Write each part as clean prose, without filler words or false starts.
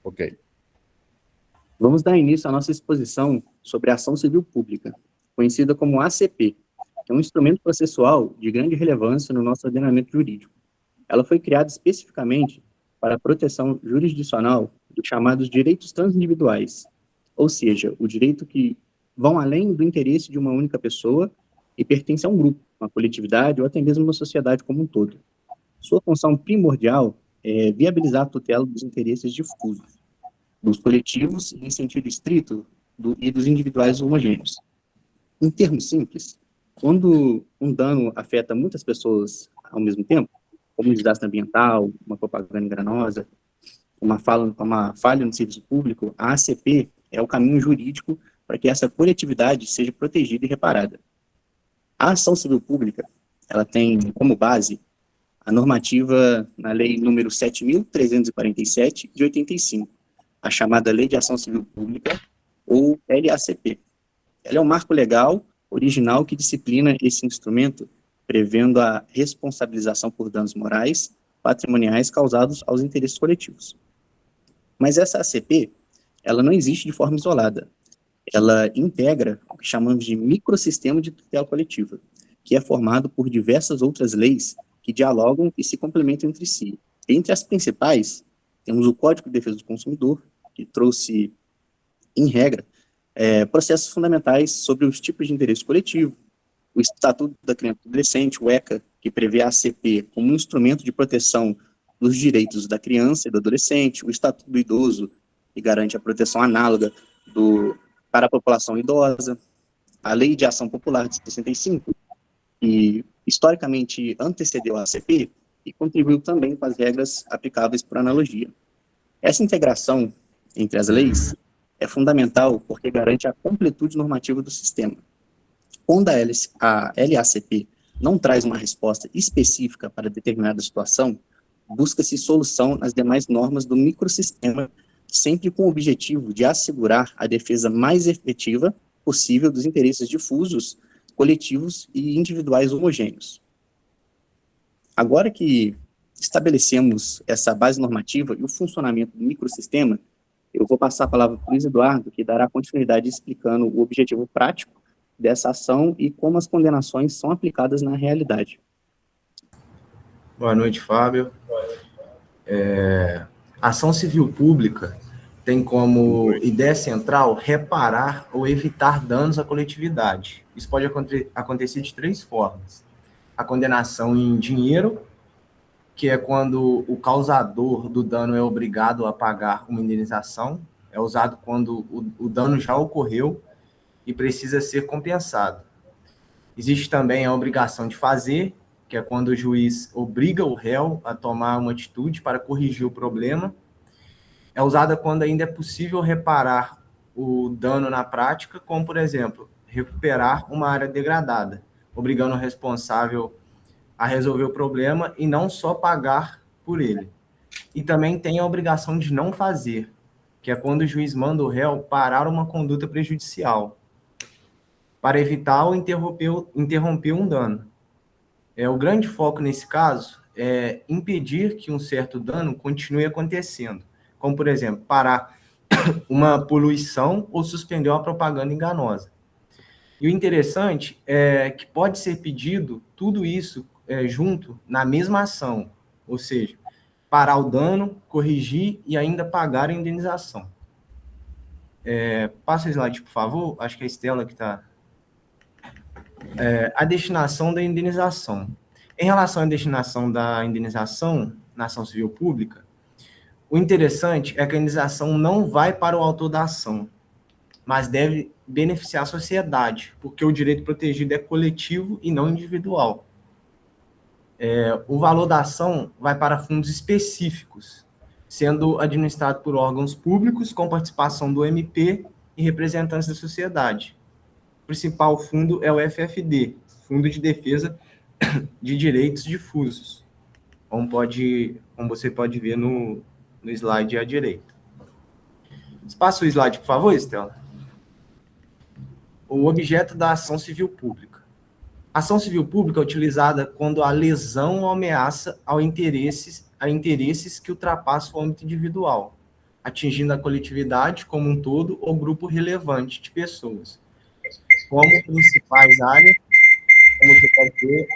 Ok. Vamos dar início à nossa exposição sobre a ação civil pública, conhecida como ACP, que é um instrumento processual de grande relevância no nosso ordenamento jurídico. Ela foi criada especificamente para a proteção jurisdicional dos chamados direitos transindividuais, ou seja, o direito que vão além do interesse de uma única pessoa e pertence a um grupo, uma coletividade ou até mesmo uma sociedade como um todo. Sua função primordial é viabilizar a tutela dos interesses difusos, dos coletivos em sentido estrito e dos individuais homogêneos. Em termos simples, quando um dano afeta muitas pessoas ao mesmo tempo, como um desastre ambiental, uma propaganda enganosa, uma falha no serviço público, a ACP é o caminho jurídico para que essa coletividade seja protegida e reparada. A ação civil pública, ela tem como base a normativa na Lei número 7.347, de 85, a chamada Lei de Ação Civil Pública, ou LACP. Ela é um marco legal original que disciplina esse instrumento, prevendo a responsabilização por danos morais, patrimoniais causados aos interesses coletivos. Mas essa ACP, ela não existe de forma isolada. Ela integra o que chamamos de microsistema de tutela coletiva, que é formado por diversas outras leis que dialogam e se complementam entre si. Entre as principais, temos o Código de Defesa do Consumidor, que trouxe, em regra, processos fundamentais sobre os tipos de interesse coletivo, o Estatuto da Criança e do Adolescente, o ECA, que prevê a ACP como um instrumento de proteção dos direitos da criança e do adolescente, o Estatuto do Idoso, que garante a proteção análoga para a população idosa, a Lei de Ação Popular de 65, que historicamente antecedeu a ACP e contribuiu também com as regras aplicáveis por analogia. Essa integração entre as leis é fundamental porque garante a completude normativa do sistema. Quando a LACP não traz uma resposta específica para determinada situação, busca-se solução nas demais normas do microsistema, sempre com o objetivo de assegurar a defesa mais efetiva possível dos interesses difusos, coletivos e individuais homogêneos. Agora que estabelecemos essa base normativa e o funcionamento do microsistema, eu vou passar a palavra para o Luiz Eduardo, que dará continuidade explicando o objetivo prático dessa ação e como as condenações são aplicadas na realidade. Boa noite, Fábio. A ação civil pública tem como ideia central reparar ou evitar danos à coletividade. Isso pode acontecer de três formas. A condenação em dinheiro, que é quando o causador do dano é obrigado a pagar uma indenização, é usado quando o dano já ocorreu e precisa ser compensado. Existe também a obrigação de fazer, que é quando o juiz obriga o réu a tomar uma atitude para corrigir o problema. É usada quando ainda é possível reparar o dano na prática, como, por exemplo, recuperar uma área degradada, obrigando o responsável a resolver o problema e não só pagar por ele. E também tem a obrigação de não fazer, que é quando o juiz manda o réu parar uma conduta prejudicial, para evitar ou interromper um dano. O grande foco nesse caso é impedir que um certo dano continue acontecendo, como, por exemplo, parar uma poluição ou suspender uma propaganda enganosa. E o interessante é que pode ser pedido tudo isso junto na mesma ação, ou seja, parar o dano, corrigir e ainda pagar a indenização. Passa o slide, por favor. Acho que é a Estela que está... a destinação da indenização. Em relação à destinação da indenização na ação civil pública, o interessante é que a indenização não vai para o autor da ação, mas deve beneficiar a sociedade, porque o direito protegido é coletivo e não individual. O valor da ação vai para fundos específicos, sendo administrado por órgãos públicos com participação do MP e representantes da sociedade. O principal fundo é o FFD, Fundo de Defesa de Direitos Difusos, como você pode ver no slide à direita. Passa o slide, por favor, Estela. O objeto da ação civil pública. A ação civil pública é utilizada quando há lesão ou ameaça a interesses que ultrapassam o âmbito individual. atingindo a coletividade como um todo ou grupo relevante de pessoas. Como principais áreas, como você pode ver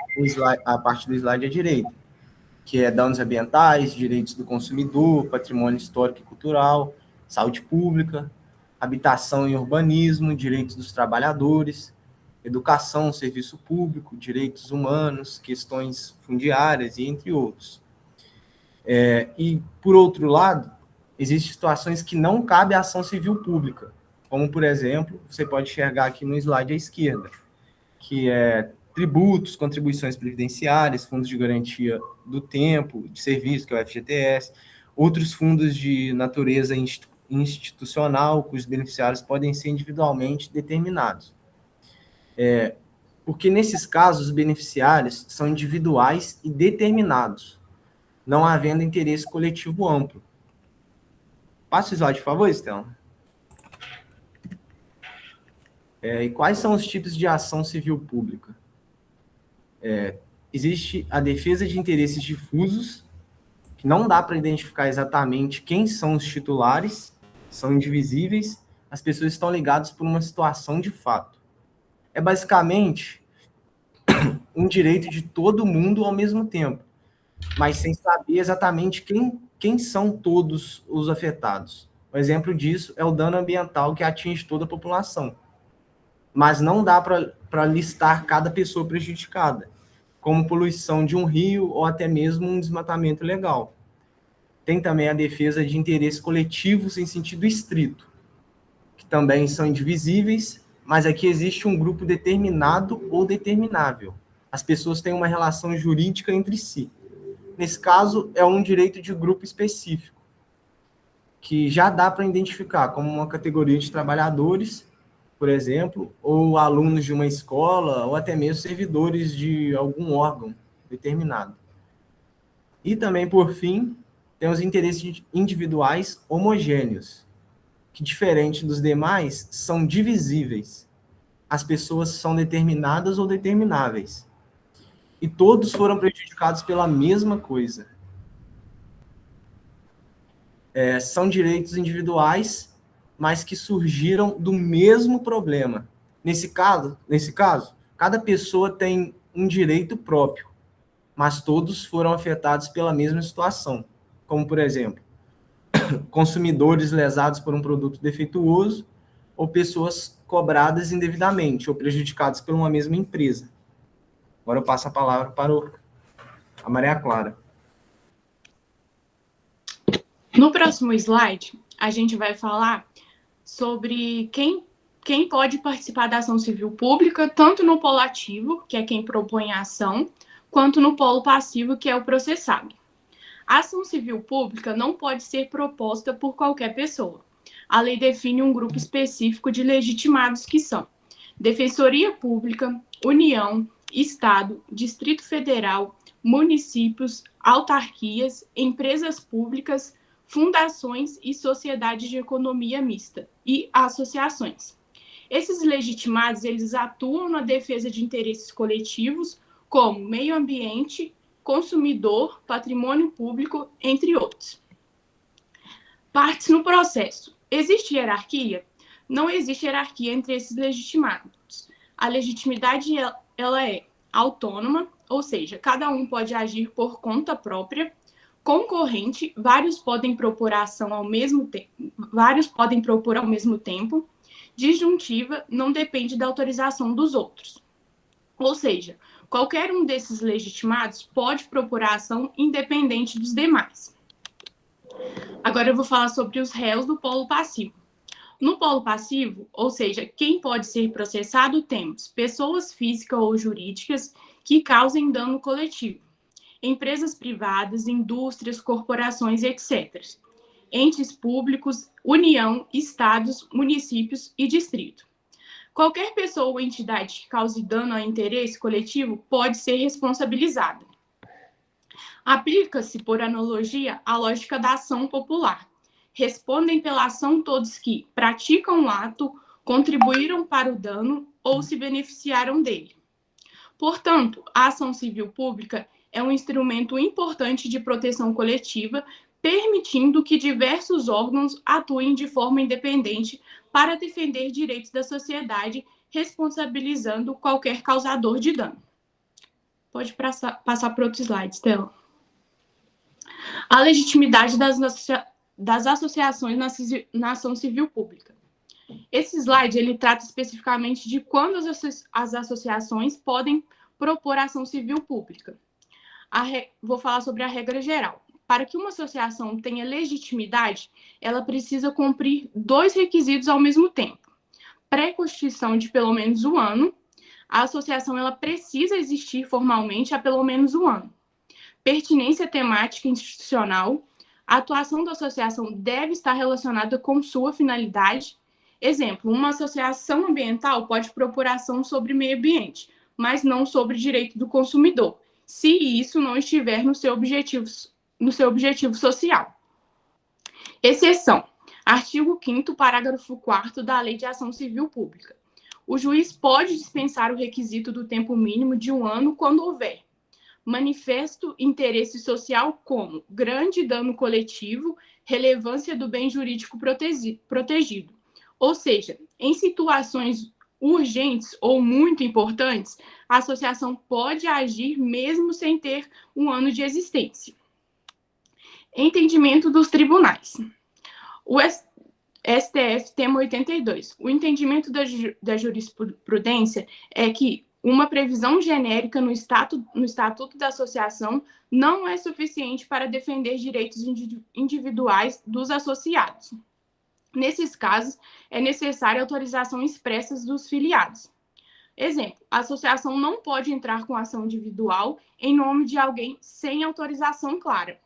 a parte do slide à direita, que é danos ambientais, direitos do consumidor, patrimônio histórico e cultural, saúde pública, habitação e urbanismo, direitos dos trabalhadores, educação, serviço público, direitos humanos, questões fundiárias e entre outros. E, por outro lado, existem situações que não cabe à ação civil pública, como, por exemplo, você pode enxergar aqui no slide à esquerda, que é tributos, contribuições previdenciárias, fundos de garantia do tempo, de serviço, que é o FGTS, outros fundos de natureza institucional, cujos beneficiários podem ser individualmente determinados. Porque, nesses casos, os beneficiários são individuais e determinados, não havendo interesse coletivo amplo. Passa o slide, por favor, Estela. E quais são os tipos de ação civil pública? Existe a defesa de interesses difusos, que não dá para identificar exatamente quem são os titulares, são indivisíveis, as pessoas estão ligadas por uma situação de fato. É basicamente um direito de todo mundo ao mesmo tempo, mas sem saber exatamente quem são todos os afetados. Um exemplo disso é o dano ambiental, que atinge toda a população. Mas não dá para listar cada pessoa prejudicada, como poluição de um rio ou até mesmo um desmatamento ilegal. Tem também a defesa de interesses coletivos em sentido estrito, que também são indivisíveis, mas aqui existe um grupo determinado ou determinável. As pessoas têm uma relação jurídica entre si. Nesse caso, é um direito de grupo específico, que já dá para identificar como uma categoria de trabalhadores, por exemplo, ou alunos de uma escola, ou até mesmo servidores de algum órgão determinado. E também, por fim, tem os interesses individuais homogêneos, que, diferente dos demais, são divisíveis. As pessoas são determinadas ou determináveis. E todos foram prejudicados pela mesma coisa. São direitos individuais, mas que surgiram do mesmo problema. Nesse caso, cada pessoa tem um direito próprio, mas todos foram afetados pela mesma situação. Como, por exemplo, consumidores lesados por um produto defeituoso, ou pessoas cobradas indevidamente, ou prejudicadas por uma mesma empresa. Agora eu passo a palavra para a Maria Clara. No próximo slide, a gente vai falar sobre quem pode participar da ação civil pública, tanto no polo ativo, que é quem propõe a ação, quanto no polo passivo, que é o processado. A ação civil pública não pode ser proposta por qualquer pessoa. A lei define um grupo específico de legitimados que são Defensoria Pública, União, Estado, Distrito Federal, municípios, autarquias, empresas públicas, fundações e sociedades de economia mista e associações. Esses legitimados, eles atuam na defesa de interesses coletivos, como meio ambiente, consumidor, patrimônio público, entre outros. Partes no processo. Existe hierarquia? Não existe hierarquia entre esses legitimados. A legitimidade, ela é autônoma, ou seja, cada um pode agir por conta própria. Concorrente, vários podem propor ação ao mesmo tempo. Disjuntiva, não depende da autorização dos outros. Ou seja, qualquer um desses legitimados pode propor a ação independente dos demais. Agora eu vou falar sobre os réus do polo passivo. No polo passivo, ou seja, quem pode ser processado, temos pessoas físicas ou jurídicas que causem dano coletivo, empresas privadas, indústrias, corporações, etc., entes públicos, União, estados, municípios e distrito. Qualquer pessoa ou entidade que cause dano ao interesse coletivo pode ser responsabilizada. Aplica-se, por analogia, a lógica da ação popular. Respondem pela ação todos que praticam o ato, contribuíram para o dano ou se beneficiaram dele. Portanto, a ação civil pública é um instrumento importante de proteção coletiva permitindo que diversos órgãos atuem de forma independente para defender direitos da sociedade, responsabilizando qualquer causador de dano. Pode passar para outro slide, Stella. A legitimidade das associações na ação civil pública. Esse slide ele trata especificamente de quando as associações podem propor ação civil pública. Vou falar sobre a regra geral. Para que uma associação tenha legitimidade, ela precisa cumprir 2 requisitos ao mesmo tempo. Pré-constituição de pelo menos 1 ano. A associação ela precisa existir formalmente há pelo menos 1 ano. Pertinência temática institucional. A atuação da associação deve estar relacionada com sua finalidade. Exemplo, uma associação ambiental pode propor ação sobre meio ambiente, mas não sobre direito do consumidor, se isso não estiver no seu objetivo social. Exceção. Artigo 5º, parágrafo 4º da Lei de Ação Civil Pública. O juiz pode dispensar o requisito do tempo mínimo de 1 ano quando houver manifesto interesse social como grande dano coletivo, relevância do bem jurídico protegido. Ou seja, em situações urgentes ou muito importantes, a associação pode agir mesmo sem ter 1 ano de existência. Entendimento dos tribunais. O STF tema 82. O entendimento da jurisprudência é que uma previsão genérica no Estatuto da Associação não é suficiente para defender direitos individuais dos associados. Nesses casos, é necessária autorização expressa dos filiados. Exemplo, a associação não pode entrar com ação individual em nome de alguém sem autorização clara.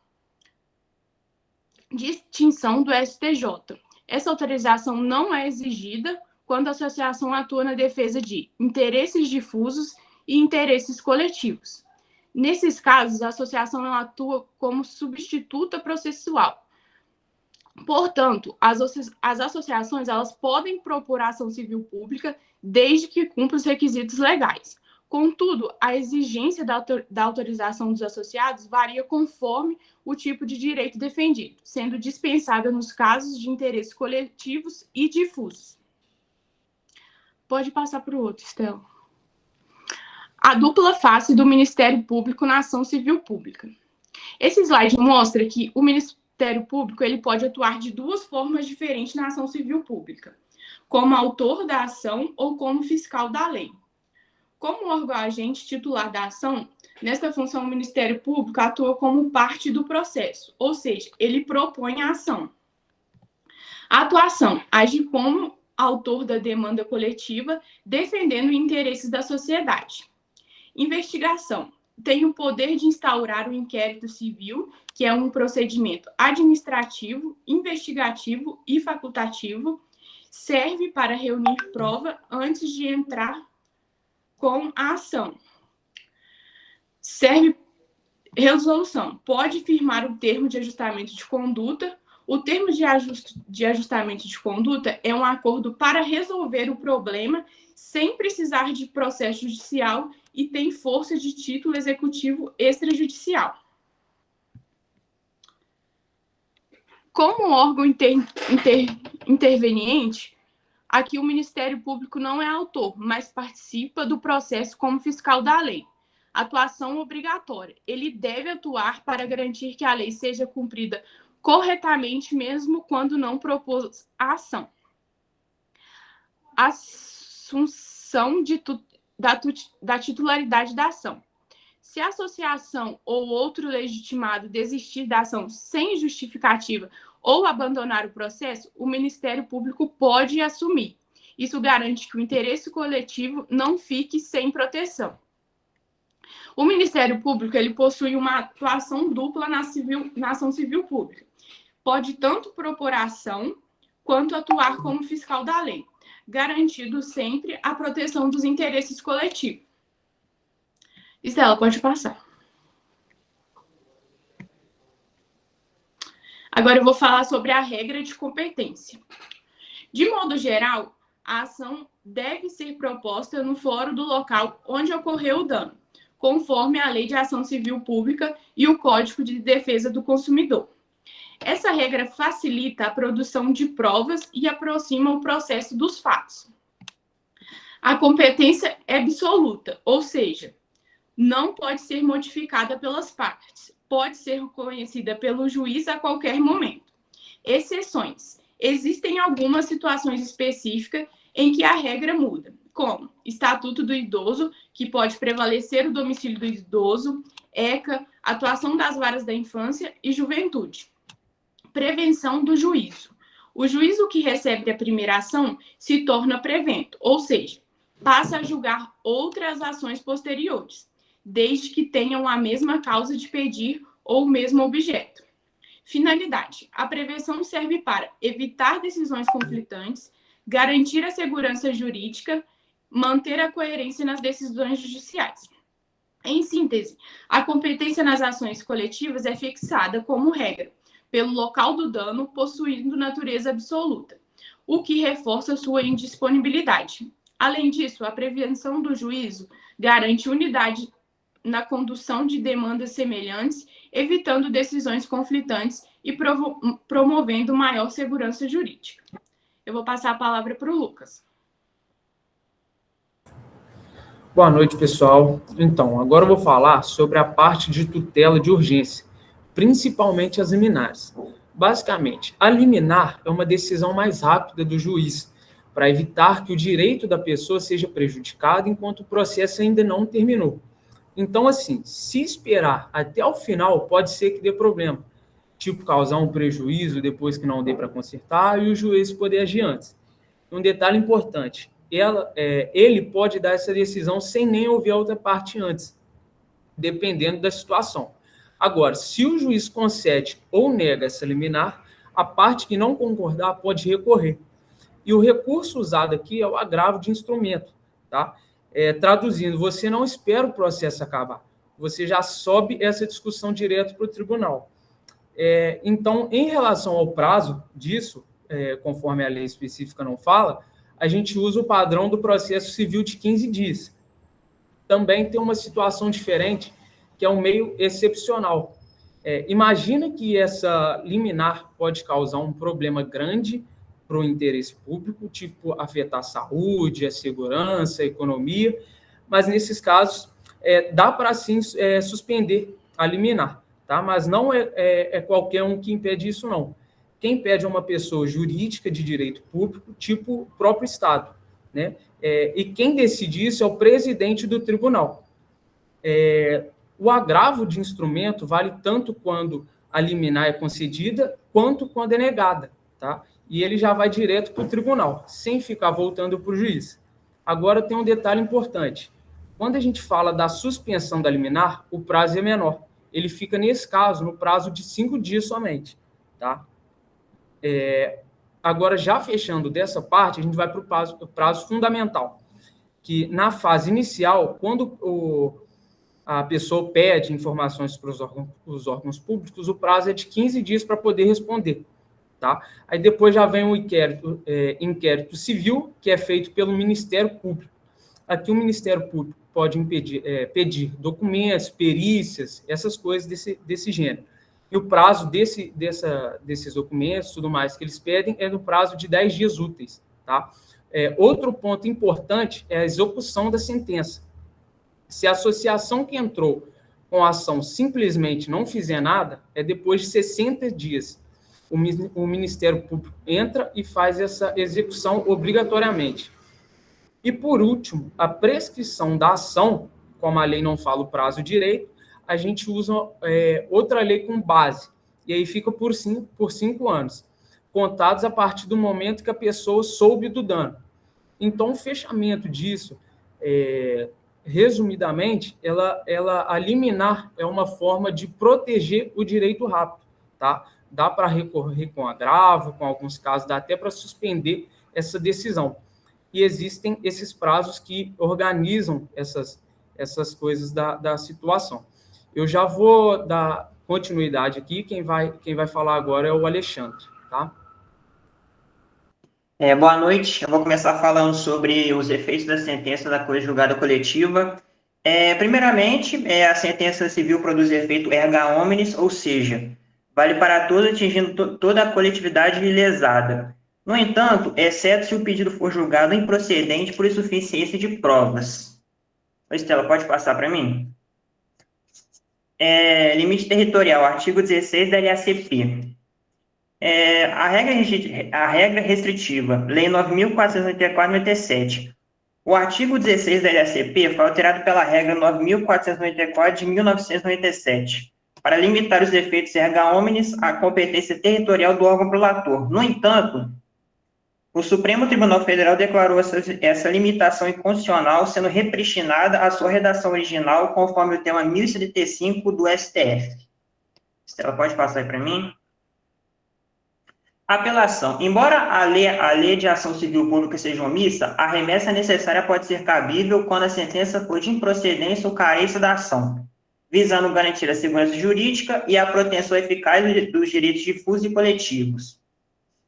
Distinção do STJ. Essa autorização não é exigida quando a associação atua na defesa de interesses difusos e interesses coletivos. Nesses casos, a associação ela atua como substituta processual. Portanto, as associações elas podem propor ação civil pública desde que cumpra os requisitos legais. Contudo, a exigência da autorização dos associados varia conforme o tipo de direito defendido, sendo dispensada nos casos de interesses coletivos e difusos. Pode passar para o outro, Estela. A dupla face do Ministério Público na ação civil pública. Esse slide mostra que o Ministério Público ele pode atuar de 2 formas diferentes na ação civil pública, como autor da ação ou como fiscal da lei. Como órgão agente titular da ação, nesta função o Ministério Público atua como parte do processo, ou seja, ele propõe a ação. A atuação age como autor da demanda coletiva, defendendo interesses da sociedade. Investigação. Tem o poder de instaurar o inquérito civil, que é um procedimento administrativo, investigativo e facultativo. Serve para reunir prova antes de entrar com a ação. Resolução. Pode firmar o termo de ajustamento de conduta. O termo de ajustamento de conduta é um acordo para resolver o problema sem precisar de processo judicial e tem força de título executivo extrajudicial. Como órgão interveniente, aqui o Ministério Público não é autor, mas participa do processo como fiscal da lei. Atuação obrigatória. Ele deve atuar para garantir que a lei seja cumprida corretamente, mesmo quando não propôs a ação. Assunção da titularidade da ação. Se a associação ou outro legitimado desistir da ação sem justificativa ou abandonar o processo, o Ministério Público pode assumir. Isso garante que o interesse coletivo não fique sem proteção. O Ministério Público ele possui uma atuação dupla na ação civil pública. Pode tanto propor a ação quanto atuar como fiscal da lei, garantindo sempre a proteção dos interesses coletivos. Estela, pode passar. Agora eu vou falar sobre a regra de competência. De modo geral, a ação deve ser proposta no fórum do local onde ocorreu o dano, conforme a Lei de Ação Civil Pública e o Código de Defesa do Consumidor. Essa regra facilita a produção de provas e aproxima o processo dos fatos. A competência é absoluta, ou seja, não pode ser modificada pelas partes, pode ser reconhecida pelo juiz a qualquer momento. Exceções. Existem algumas situações específicas em que a regra muda, como Estatuto do Idoso, que pode prevalecer o domicílio do idoso, ECA, atuação das varas da infância e juventude. Prevenção do juízo. O juízo que recebe a primeira ação se torna prevento, ou seja, passa a julgar outras ações posteriores, desde que tenham a mesma causa de pedir ou o mesmo objeto. Finalidade. A prevenção serve para evitar decisões conflitantes, garantir a segurança jurídica, manter a coerência nas decisões judiciais. Em síntese, a competência nas ações coletivas é fixada como regra pelo local do dano possuindo natureza absoluta, o que reforça sua indisponibilidade. Além disso, a prevenção do juízo garante unidade na condução de demandas semelhantes, evitando decisões conflitantes e promovendo maior segurança jurídica. Eu vou passar a palavra para o Lucas. Boa noite, pessoal. Então, agora eu vou falar sobre a parte de tutela de urgência, principalmente as liminares. Basicamente, a liminar é uma decisão mais rápida do juiz, para evitar que o direito da pessoa seja prejudicado enquanto o processo ainda não terminou. Então, assim, se esperar até o final, pode ser que dê problema, tipo causar um prejuízo depois que não dê para consertar e o juiz poder agir antes. Um detalhe importante, ele pode dar essa decisão sem nem ouvir a outra parte antes, dependendo da situação. Agora, se o juiz concede ou nega essa liminar, a parte que não concordar pode recorrer. E o recurso usado aqui é o agravo de instrumento, tá? Traduzindo, você não espera o processo acabar, você já sobe essa discussão direto para o tribunal. Então, em relação ao prazo disso, conforme a lei específica não fala, a gente usa o padrão do processo civil de 15 dias. Também tem uma situação diferente, que é um meio excepcional. Imagina que essa liminar pode causar um problema grande para o interesse público, tipo afetar a saúde, a segurança, a economia, mas nesses casos dá para sim suspender a liminar, tá? Mas não é qualquer um que impede isso, não. Quem impede é uma pessoa jurídica de direito público, tipo o próprio Estado, né? E quem decide isso é o presidente do tribunal. O agravo de instrumento vale tanto quando a liminar é concedida, quanto quando é negada, tá? E ele já vai direto para o tribunal, sem ficar voltando para o juiz. Agora tem um detalhe importante. Quando a gente fala da suspensão da liminar, o prazo é menor. Ele fica, nesse caso, no prazo de 5 dias somente, tá? Agora, já fechando dessa parte, a gente vai para o prazo fundamental, que na fase inicial, quando a pessoa pede informações para os órgãos públicos, o prazo é de 15 dias para poder responder. Tá? Aí depois já vem o inquérito civil, que é feito pelo Ministério Público. Aqui o Ministério Público pode pedir documentos, perícias, essas coisas desse gênero. E o prazo desses documentos, tudo mais que eles pedem, é no prazo de 10 dias úteis. Tá? Outro ponto importante é a execução da sentença. Se a associação que entrou com a ação simplesmente não fizer nada, é depois de 60 dias. O Ministério Público entra e faz essa execução obrigatoriamente. E, por último, a prescrição da ação, como a lei não fala o prazo direito, a gente usa outra lei com base, e aí fica por 5 anos, contados a partir do momento que a pessoa soube do dano. Então, o fechamento disso, resumidamente, a liminar é uma forma de proteger o direito rápido, tá? Dá para recorrer com agravo, com alguns casos, dá até para suspender essa decisão. E existem esses prazos que organizam essas coisas da situação. Eu já vou dar continuidade aqui, quem vai falar agora é o Alexandre, tá? Boa noite, eu vou começar falando sobre os efeitos da sentença da coisa julgada coletiva. Primeiramente, a sentença civil produz efeito erga omnes, ou seja, Vale para todos, atingindo toda a coletividade lesada. No entanto, exceto se o pedido for julgado improcedente por insuficiência de provas. Estela, pode passar para mim? Limite territorial, artigo 16 da LACP. A regra restritiva, Lei 9.494/97. O artigo 16 da LACP foi alterado pela regra 9.494 de 1997, para limitar os efeitos erga omnes à competência territorial do órgão prolator. No entanto, o Supremo Tribunal Federal declarou essa limitação inconstitucional, sendo repristinada a sua redação original, conforme o tema 1075 do STF. Estela, pode passar aí para mim? Apelação. Embora a lei de ação civil pública seja omissa, a remessa necessária pode ser cabível quando a sentença for de improcedência ou carência da ação, visando garantir a segurança jurídica e a proteção eficaz dos direitos difusos e coletivos.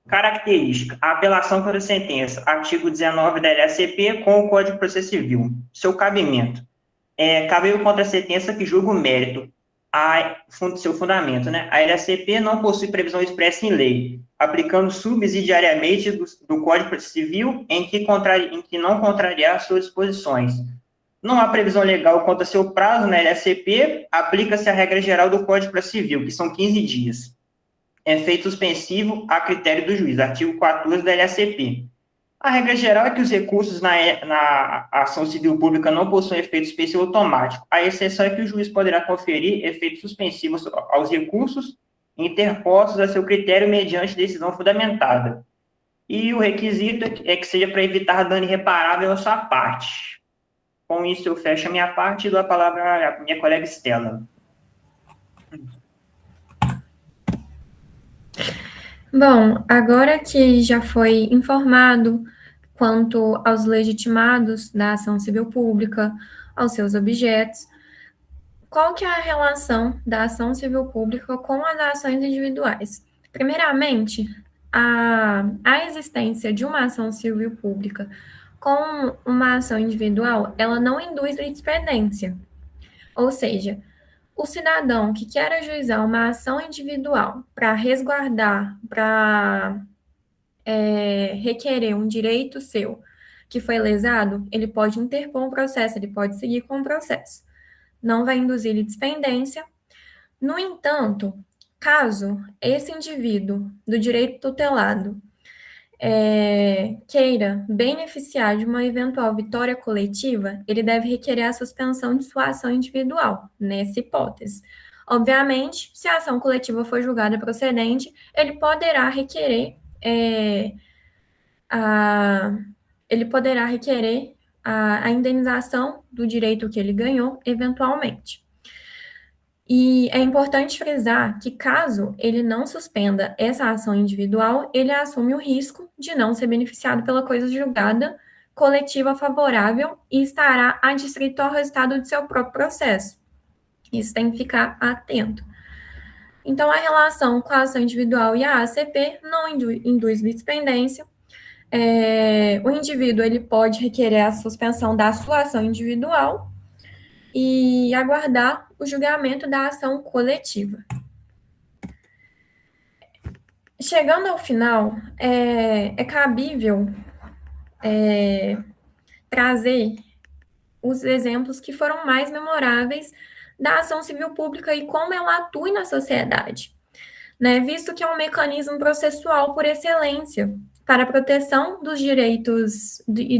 Característica. A apelação contra a sentença. Artigo 19 da LACP com o Código de Processo Civil. Seu cabimento. Cabível contra a sentença que julga o mérito. Seu fundamento, né? A LACP não possui previsão expressa em lei, aplicando subsidiariamente do Código de Processo Civil em que não contrariar suas disposições. Não há previsão legal quanto a seu prazo na LACP, aplica-se a regra geral do Código de Processo Civil, que são 15 dias. Efeito suspensivo a critério do juiz, artigo 14 da LACP. A regra geral é que os recursos na ação civil pública não possuem efeito suspensivo automático. A exceção é que o juiz poderá conferir efeitos suspensivos aos recursos interpostos a seu critério mediante decisão fundamentada. E o requisito é que seja para evitar dano irreparável à sua parte. Com isso, eu fecho a minha parte e dou a palavra à minha colega Estela. Bom, agora que já foi informado quanto aos legitimados da ação civil pública, aos seus objetos, qual que é a relação da ação civil pública com as ações individuais? Primeiramente, a existência de uma ação civil pública com uma ação individual, ela não induz litisprudência. Ou seja, o cidadão que quer ajuizar uma ação individual para resguardar, para requerer um direito seu que foi lesado, ele pode interpor um processo, ele pode seguir com o processo. Não vai induzir litisprudência. No entanto, caso esse indivíduo do direito tutelado queira beneficiar de uma eventual vitória coletiva, ele deve requerer a suspensão de sua ação individual, nessa hipótese. Obviamente, se a ação coletiva for julgada procedente, ele poderá requerer a indenização do direito que ele ganhou, eventualmente. E é importante frisar que, caso ele não suspenda essa ação individual, ele assume o risco de não ser beneficiado pela coisa julgada coletiva favorável e estará adstrito ao resultado de seu próprio processo. Isso tem que ficar atento. Então, a relação com a ação individual e a ACP não induz litisprudência. O indivíduo ele pode requerer a suspensão da sua ação individual e aguardar o julgamento da ação coletiva. Chegando ao final, é cabível trazer os exemplos que foram mais memoráveis da ação civil pública e como ela atua na sociedade, né? Visto que é um mecanismo processual por excelência para a proteção dos direitos e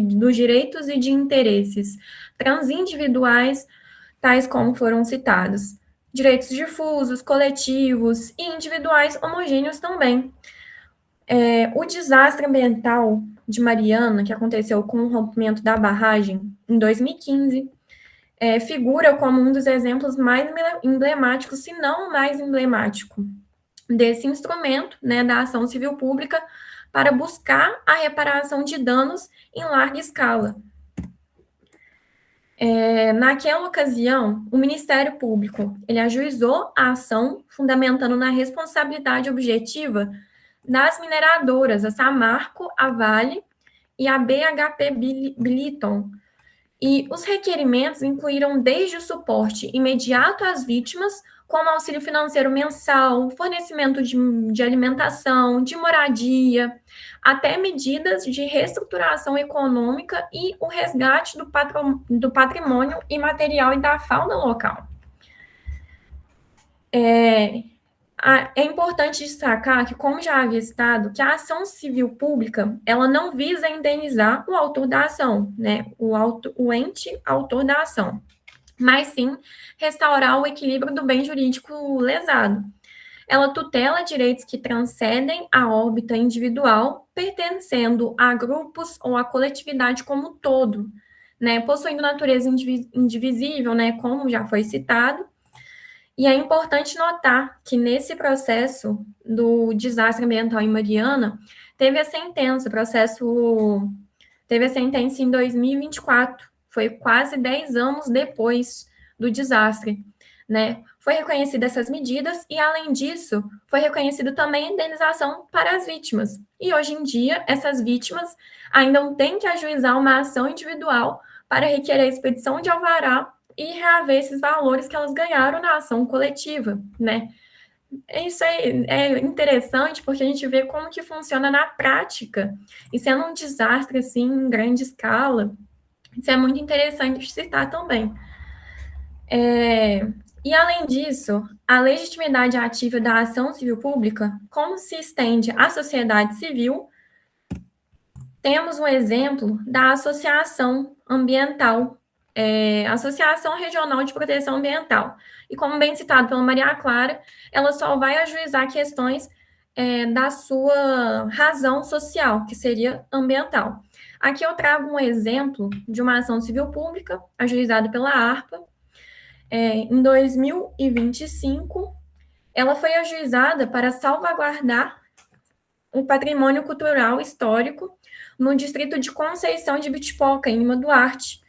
de interesses transindividuais, tais como foram citados, direitos difusos, coletivos e individuais homogêneos também. O desastre ambiental de Mariana, que aconteceu com o rompimento da barragem em 2015, figura como um dos exemplos mais emblemáticos, se não o mais emblemático, desse instrumento, né, da ação civil pública para buscar a reparação de danos em larga escala. Naquela ocasião, o Ministério Público ele ajuizou a ação fundamentando na responsabilidade objetiva das mineradoras, a Samarco, a Vale e a BHP Billiton. E os requerimentos incluíram desde o suporte imediato às vítimas, como auxílio financeiro mensal, fornecimento de alimentação, de moradia, até medidas de reestruturação econômica e o resgate do patrimônio imaterial e da fauna local. É importante destacar que, como já havia citado, que a ação civil pública, ela não visa indenizar o autor da ação, né, o ente autor da ação, mas sim restaurar o equilíbrio do bem jurídico lesado. Ela tutela direitos que transcendem a órbita individual, pertencendo a grupos ou a coletividade como um todo, né, possuindo natureza indivisível, né, como já foi citado. E é importante notar que nesse processo do desastre ambiental em Mariana, teve a sentença em 2024, foi quase 10 anos depois do desastre, né? Foi reconhecida essas medidas e, além disso, foi reconhecida também a indenização para as vítimas. E hoje em dia, essas vítimas ainda não têm que ajuizar uma ação individual para requerer a expedição de alvará e reaver esses valores que elas ganharam na ação coletiva, né? Isso é interessante porque a gente vê como que funciona na prática, e sendo um desastre, assim, em grande escala, isso é muito interessante de citar também. E, além disso, a legitimidade ativa da ação civil pública, como se estende à sociedade civil, temos um exemplo da associação ambiental, Associação Regional de Proteção Ambiental. E, como bem citado pela Maria Clara, ela só vai ajuizar questões da sua razão social, que seria ambiental. Aqui eu trago um exemplo de uma ação civil pública ajuizada pela ARPA. Em 2025, ela foi ajuizada para salvaguardar o patrimônio cultural histórico no distrito de Conceição de Bitipoca, em Lima Duarte,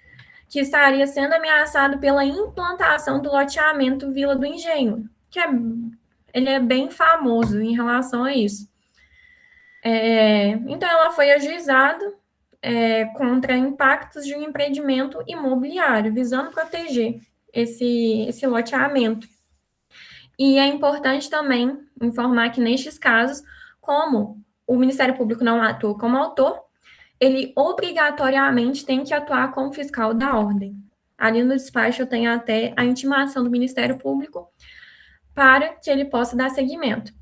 que estaria sendo ameaçado pela implantação do loteamento Vila do Engenho, que ele é bem famoso em relação a isso. Então, ela foi ajuizada contra impactos de um empreendimento imobiliário, visando proteger esse loteamento. E é importante também informar que, nestes casos, como o Ministério Público não atua como autor, ele obrigatoriamente tem que atuar como fiscal da ordem. Ali no despacho tem até a intimação do Ministério Público para que ele possa dar seguimento.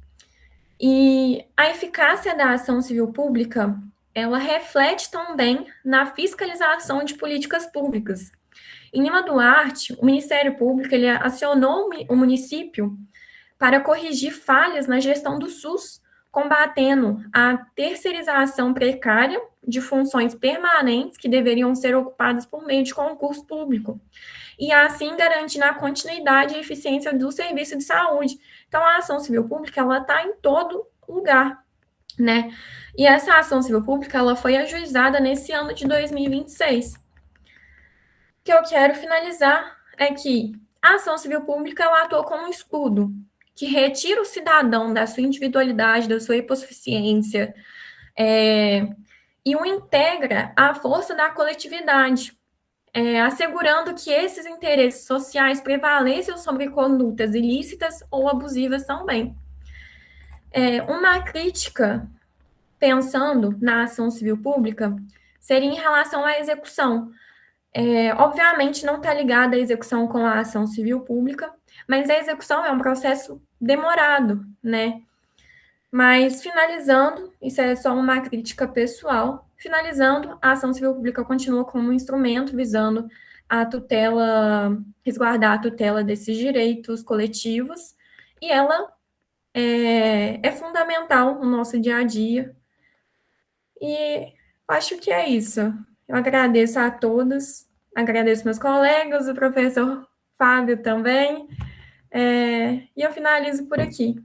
E a eficácia da ação civil pública, ela reflete também na fiscalização de políticas públicas. Em Lima Duarte, o Ministério Público ele acionou o município para corrigir falhas na gestão do SUS, combatendo a terceirização precária de funções permanentes que deveriam ser ocupadas por meio de concurso público, e assim garantindo a continuidade e eficiência do serviço de saúde. Então, a ação civil pública, ela está em todo lugar, né? E essa ação civil pública, ela foi ajuizada nesse ano de 2026. O que eu quero finalizar é que a ação civil pública, ela atua como um escudo, que retira o cidadão da sua individualidade, da sua hipossuficiência, e o integra à força da coletividade, assegurando que esses interesses sociais prevaleçam sobre condutas ilícitas ou abusivas também. Uma crítica, pensando na ação civil pública, seria em relação à execução. Obviamente, não está ligada à execução com a ação civil pública, mas a execução é um processo demorado, né? Mas, finalizando, isso é só uma crítica pessoal, finalizando, a ação civil pública continua como um instrumento visando a tutela, resguardar a tutela desses direitos coletivos, e ela é fundamental no nosso dia a dia. E acho que é isso. Eu agradeço a todos, agradeço meus colegas, o professor Fábio também, e eu finalizo por aqui.